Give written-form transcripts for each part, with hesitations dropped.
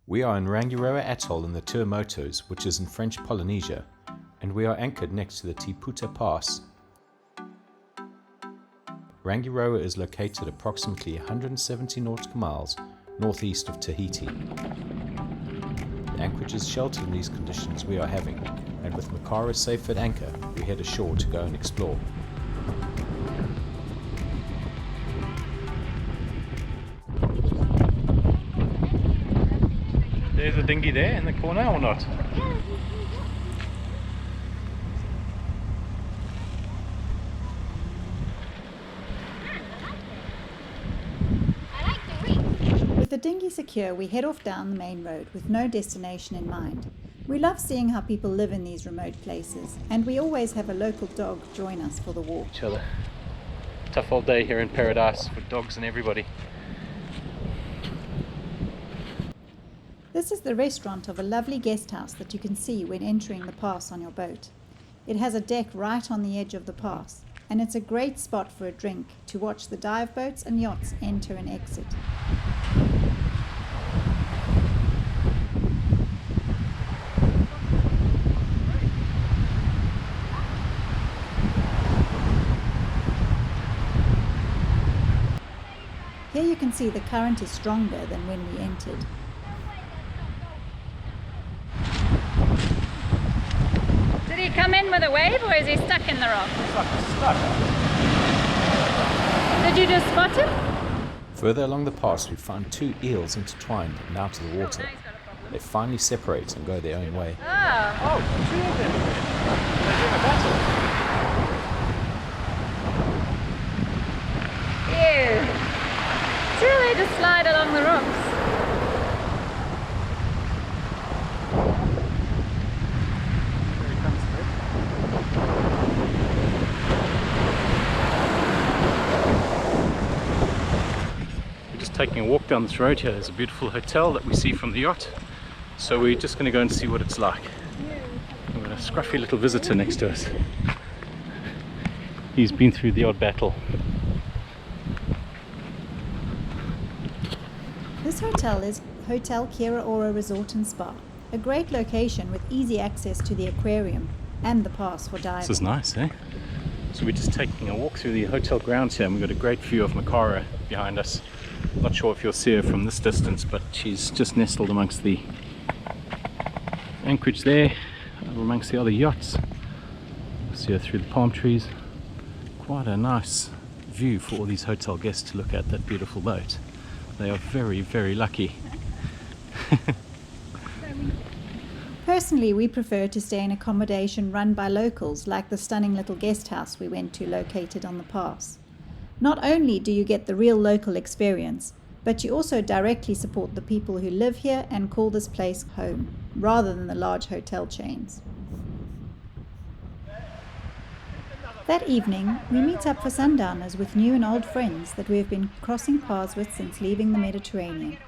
We are in Rangiroa Atoll in the Tuamotus, which is in French Polynesia, and we are anchored next to the Tiputa Pass. Rangiroa is located approximately 170 nautical miles northeast of Tahiti. The anchorage is sheltered in these conditions we are having, and with Makara safe at anchor, we head ashore to go and explore. There's a dinghy there in the corner, or not? With the dinghy secure, we head off down the main road with no destination in mind. We love seeing how people live in these remote places, and we always have a local dog join us for the walk. Each other. Tough old day here in paradise for dogs and everybody. This is the restaurant of a lovely guest house that you can see when entering the pass on your boat. It has a deck right on the edge of the pass, and it's a great spot for a drink to watch the dive boats and yachts enter and exit. Here you can see the current is stronger than when we entered. Did he come in with a wave or is he stuck in the rock? Stuck. Did you just spot him? Further along the pass we found two eels intertwined and out of the water. They finally separate and go their own way. Oh, Two of them! They're doing a battle! ew. See how they just slide along the rocks? Taking a walk down this road here. There's a beautiful hotel that we see from the yacht, so we're just going to go and see what it's like. We've got a scruffy little visitor next to us. He's been through the odd battle. This hotel is Hotel Kiraora Resort and Spa, a great location with easy access to the aquarium and the pass for diving. This is nice, eh? So we're just taking a walk through the hotel grounds here, and we've got a great view of Makara behind us. Not sure if you'll see her from this distance, but she's just nestled amongst the anchorage there, amongst the other yachts. See her through the palm trees. Quite a nice view for all these hotel guests to look at that beautiful boat. They are very, very lucky. Personally, we prefer to stay in accommodation run by locals, like the stunning little guest house we went to located on the pass. Not only do you get the real local experience, but you also directly support the people who live here and call this place home, rather than the large hotel chains. That evening, we meet up for sundowners with new and old friends that we have been crossing paths with since leaving the Mediterranean.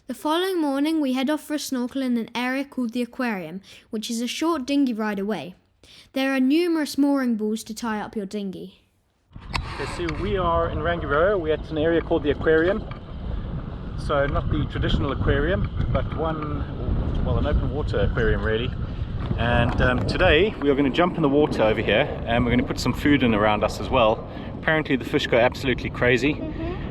The following morning we head off for a snorkel in an area called the aquarium, which is a short dinghy ride away. There are numerous mooring balls to tie up your dinghy. Okay, so we are in Rangiroa. We're at an area called the aquarium. So not the traditional aquarium, but an open water aquarium really. And today we are going to jump in the water over here, and we're going to put some food in around us as well. Apparently the fish go absolutely crazy.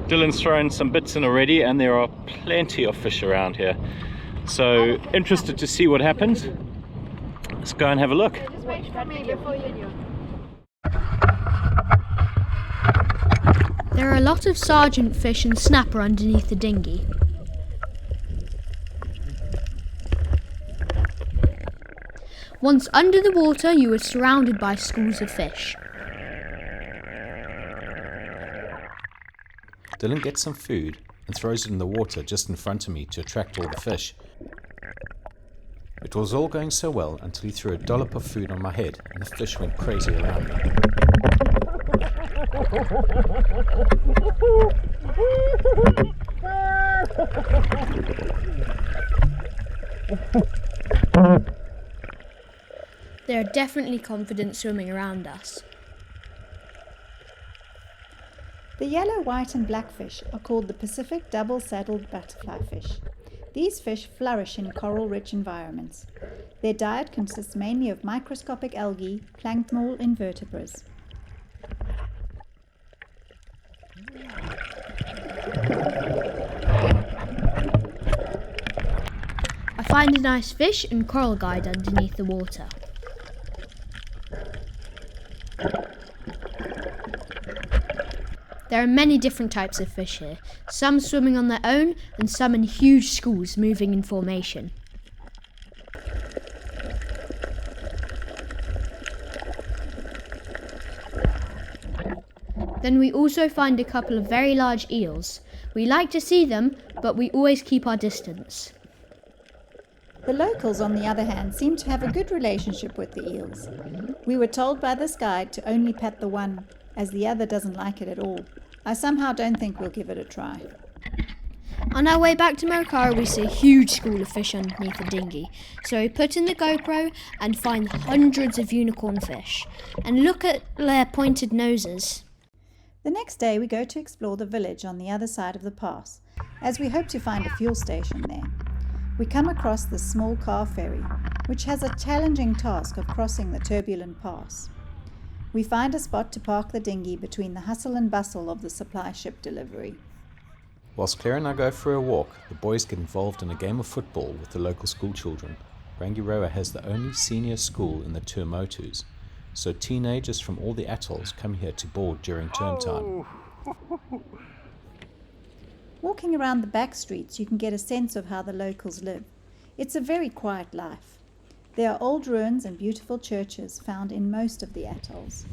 Dylan's thrown some bits in already, and there are plenty of fish around here. So interested to see what happens. Let's go and have a look. Just wait for me before you. There are a lot of sergeant fish and snapper underneath the dinghy. Once under the water, you are surrounded by schools of fish. Dylan gets some food and throws it in the water just in front of me to attract all the fish. It was all going so well until he threw a dollop of food on my head and the fish went crazy around me. They are definitely confident swimming around us. The yellow, white and black fish are called the Pacific double-saddled butterfly fish. These fish flourish in coral-rich environments. Their diet consists mainly of microscopic algae, plankton invertebrates. I find a nice fish and coral guide underneath the water. There are many different types of fish here, some swimming on their own and some in huge schools moving in formation. Then we also find a couple of very large eels. We like to see them, but we always keep our distance. The locals, on the other hand, seem to have a good relationship with the eels. We were told by this guide to only pet the one, as the other doesn't like it at all. I somehow don't think we'll give it a try. On our way back to Mokara, we see a huge school of fish underneath the dinghy. So we put in the GoPro and find hundreds of unicorn fish. And look at their pointed noses. The next day we go to explore the village on the other side of the pass, as we hope to find a fuel station there. We come across the small car ferry, which has a challenging task of crossing the turbulent pass. We find a spot to park the dinghy between the hustle and bustle of the supply ship delivery. Whilst Claire and I go for a walk, the boys get involved in a game of football with the local school children. Rangiroa has the only senior school in the Tuamotus, so teenagers from all the atolls come here to board during term time. Walking around the back streets, you can get a sense of how the locals live. It's a very quiet life. There are old ruins and beautiful churches found in most of the atolls.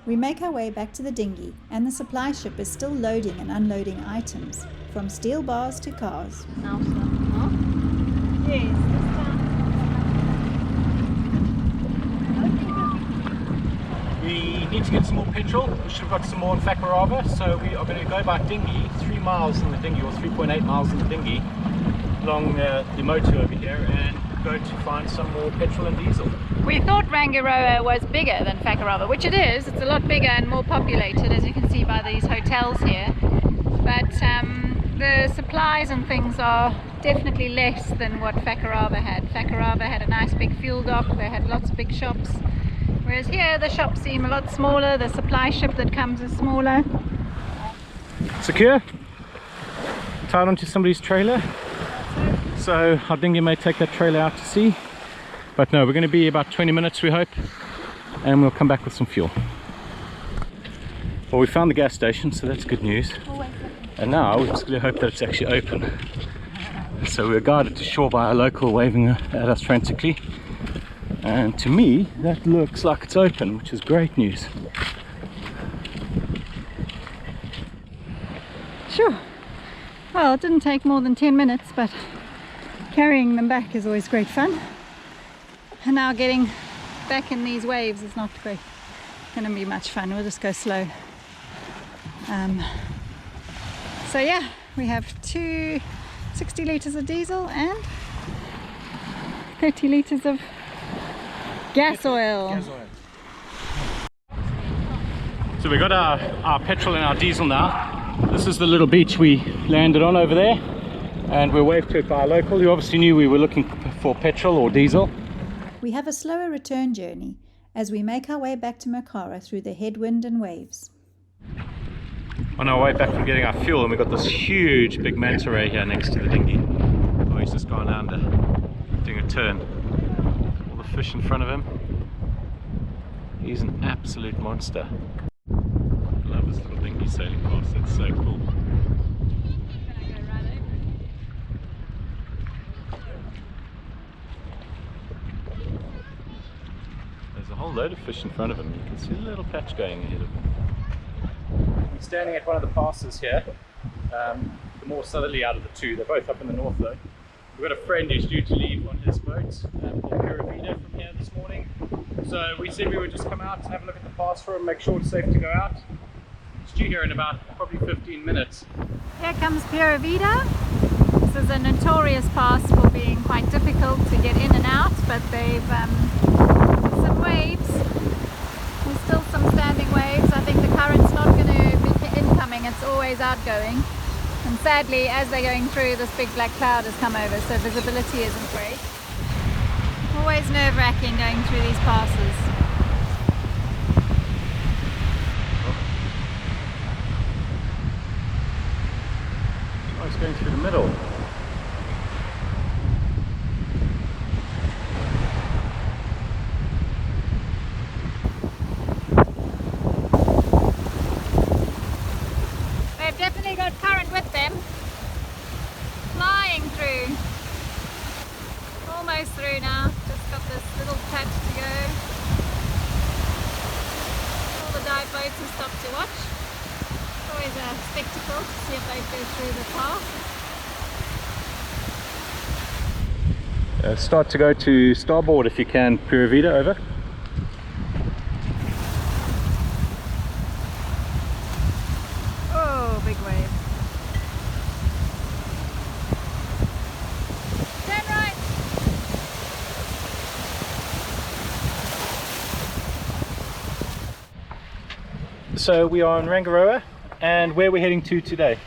We make our way back to the dinghy, and the supply ship is still loading and unloading items, from steel bars to cars. We need to get some more petrol. We should have got some more in Whakarava, so we are going to go by dinghy, 3 miles in the dinghy, or 3.8 miles in the dinghy, along the motor over here, and go to find some more petrol and diesel. We thought Rangiroa was bigger than Whakarava, which it is. It's a lot bigger and more populated, as you can see by these hotels here. But the supplies and things are definitely less than what Whakarava had. Whakarava had a nice big fuel dock, they had lots of big shops. Whereas here the shops seem a lot smaller, the supply ship that comes is smaller. Secure? Tied onto somebody's trailer. So our dinghy may take that trailer out to sea. But no, we're going to be about 20 minutes, we hope, and we'll come back with some fuel. Well, we found the gas station, so that's good news. And now we're just going to hope that it's actually open. So we're guided to shore by a local waving at us frantically. And to me, that looks like it's open, which is great news. Sure. Well, it didn't take more than 10 minutes, but carrying them back is always great fun. And now getting back in these waves is not going to be much fun. We'll just go slow. So yeah, we have 60 litres of diesel and 30 litres of gas oil. So we got our petrol and our diesel now. This is the little beach we landed on over there, and we're waved to it by a local who obviously knew we were looking for petrol or diesel. We have a slower return journey as we make our way back to Mokara through the headwind and waves. On our way back from getting our fuel, and we've got this huge big manta ray here next to the dinghy. Oh, he's just gone under, doing a turn. All the fish in front of him. He's an absolute monster. I love this little dinghy sailing past, it's so cool. There's a whole load of fish in front of him. You can see a little patch going ahead of him. We're standing at one of the passes here, the more southerly out of the two. They're both up in the north though. We've got a friend who's due to leave on his boat called Pura Vida from here this morning. So we said we would just come out and have a look at the pass for him, make sure it's safe to go out. It's due here in about probably 15 minutes. Here comes Pura Vida. This is a notorious pass for being quite difficult to get in and out, but they've some waves. There's still some standing waves. I think the current's not going to be incoming, it's always outgoing. And sadly, as they're going through, this big black cloud has come over, so visibility isn't great. Always nerve-wracking going through these passes. Oh, it's going through the middle. They've definitely got current with them. Flying through. Almost through now. Just got this little patch to go. All the dive boats have stopped to watch. It's always a spectacle to see if they go through the path. Start to go to starboard if you can, Pura Vida, over. Oh, big wave. Turn right. So we are in Rangiroa, and where are we heading to today?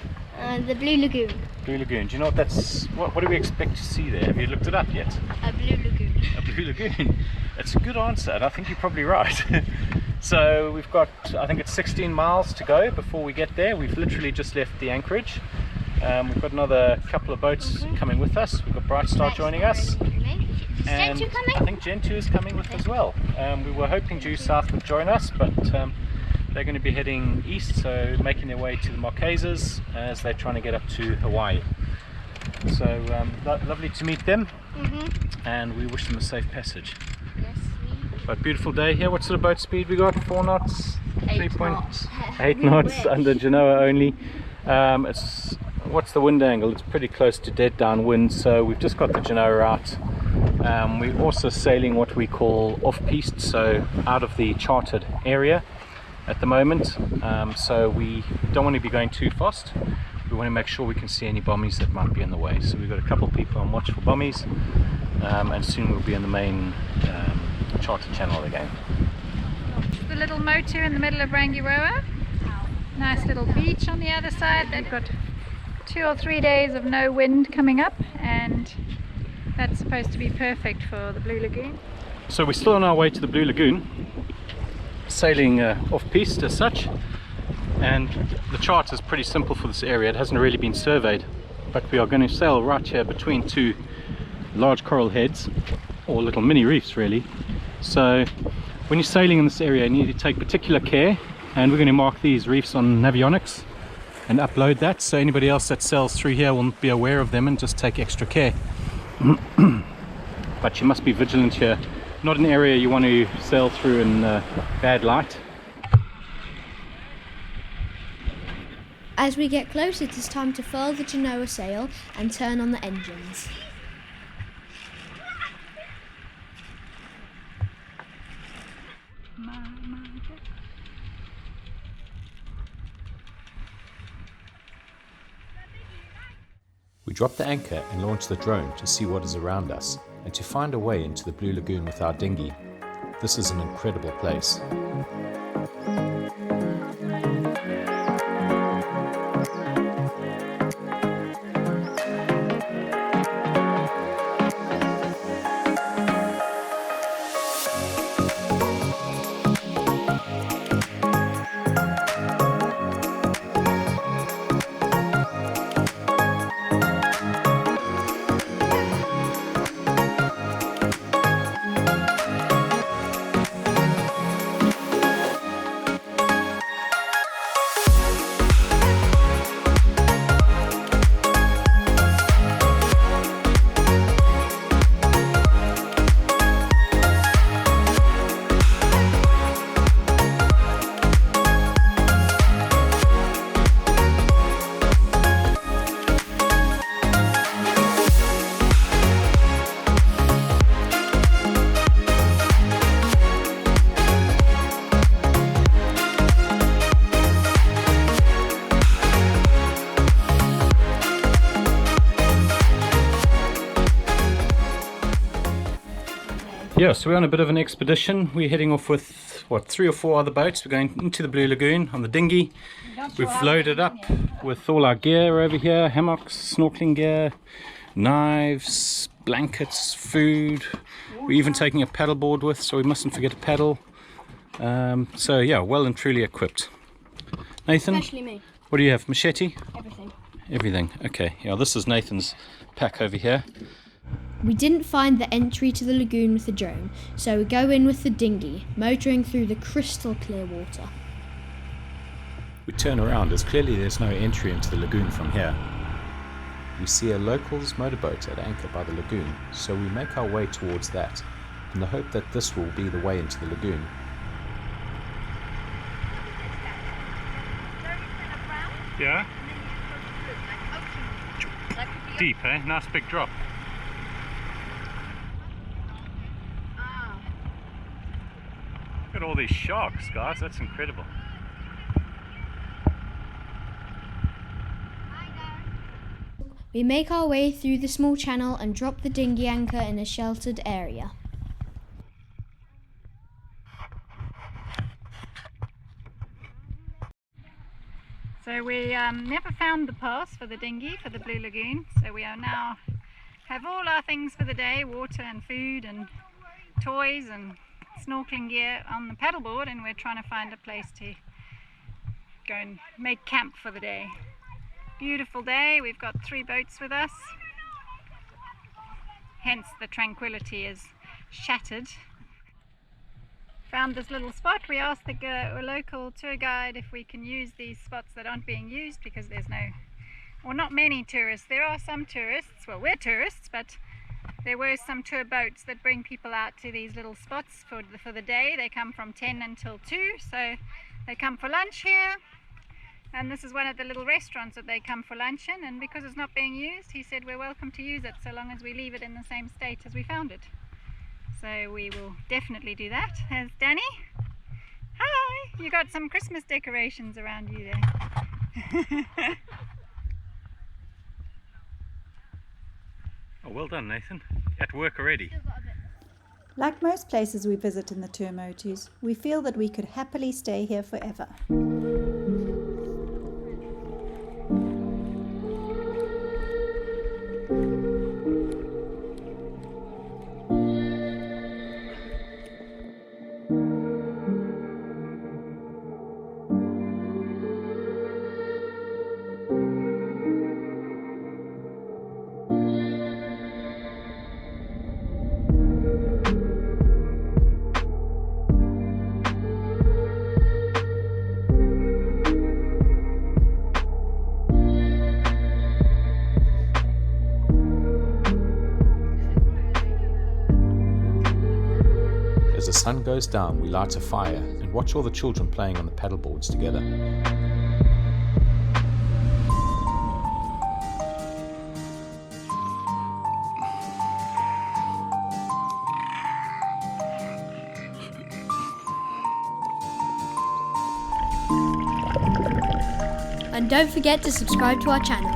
The Blue Lagoon. Blue Lagoon. Do you know what that's? What do we expect to see there? Have you looked it up yet? A Blue Lagoon. A Blue Lagoon. It's a good answer, and I think you're probably right. So we've got, I think it's 16 miles to go before we get there. We've literally just left the anchorage. We've got another couple of boats coming with us. We've got Bright Star joining us. And Gentoo coming? I think Gentoo is coming with as well. We were hoping Due South would join us, but they're going to be heading east, so making their way to the Marquesas as they're trying to get up to Hawaii. So lovely to meet them, and we wish them a safe passage. Yes, But beautiful day here. What sort of boat speed we got? 4 knots? 8 knots. 8 knots under Genoa only. It's what's the wind angle? It's pretty close to dead downwind, so we've just got the Genoa out. We're also sailing what we call off-piste, so out of the chartered area at the moment. So we don't want to be going too fast. We want to make sure we can see any bommies that might be in the way. So we've got a couple of people on watch for bommies, and soon we'll be in the main charter channel again. The little motu in the middle of Rangiroa. Nice little beach on the other side. They've got 2 or 3 days of no wind coming up, and that's supposed to be perfect for the Blue Lagoon. So we're still on our way to the Blue Lagoon, sailing off-piste as such, and the chart is pretty simple for this area. It hasn't really been surveyed, but we are going to sail right here between 2 large coral heads, or little mini reefs really. So when you're sailing in this area, you need to take particular care, and we're going to mark these reefs on Navionics and upload that, so anybody else that sails through here will be aware of them and just take extra care. But you must be vigilant here. Not an area you want to sail through in bad light. As we get closer, it is time to furl the Genoa sail and turn on the engines. We drop the anchor and launch the drone to see what is around us and to find a way into the Blue Lagoon with our dinghy. This is an incredible place. Yeah, so we're on a bit of an expedition. We're heading off with, what, 3 or 4 other boats. We're going into the Blue Lagoon on the dinghy. We've loaded up with all our gear over here, hammocks, snorkeling gear, knives, blankets, food. We're even taking a paddleboard with, so we mustn't forget to paddle. So yeah, well and truly equipped. Nathan? Especially me. What do you have? Machete? Everything. Everything. Okay, yeah, this is Nathan's pack over here. We didn't find the entry to the lagoon with the drone, so we go in with the dinghy, motoring through the crystal clear water. We turn around as clearly there's no entry into the lagoon from here. We see a local's motorboat at anchor by the lagoon, so we make our way towards that, in the hope that this will be the way into the lagoon. Yeah? Deep, eh? Nice big drop. Look at all these sharks, guys. That's incredible. We make our way through the small channel and drop the dinghy anchor in a sheltered area. So we never found the pass for the dinghy for the Blue Lagoon, so we are now have all our things for the day, water and food and toys and snorkeling gear on the paddleboard, and we're trying to find a place to go and make camp for the day. Beautiful day, we've got 3 boats with us, hence the tranquility is shattered. Found this little spot. We asked the local tour guide if we can use these spots that aren't being used because there's not many tourists. There are some tourists, well, we're tourists, but there were some tour boats that bring people out to these little spots for the day. They come from 10 until 2, so they come for lunch here, and this is one of the little restaurants that they come for lunch in, and because it's not being used, he said we're welcome to use it so long as we leave it in the same state as we found it. So we will definitely do that. There's Danny. Hi! You got some Christmas decorations around you there. Oh, well done, Nathan. At work already. Like most places we visit in the Tuamotus, we feel that we could happily stay here forever. As the sun goes down, we light a fire and watch all the children playing on the paddleboards together. And don't forget to subscribe to our channel.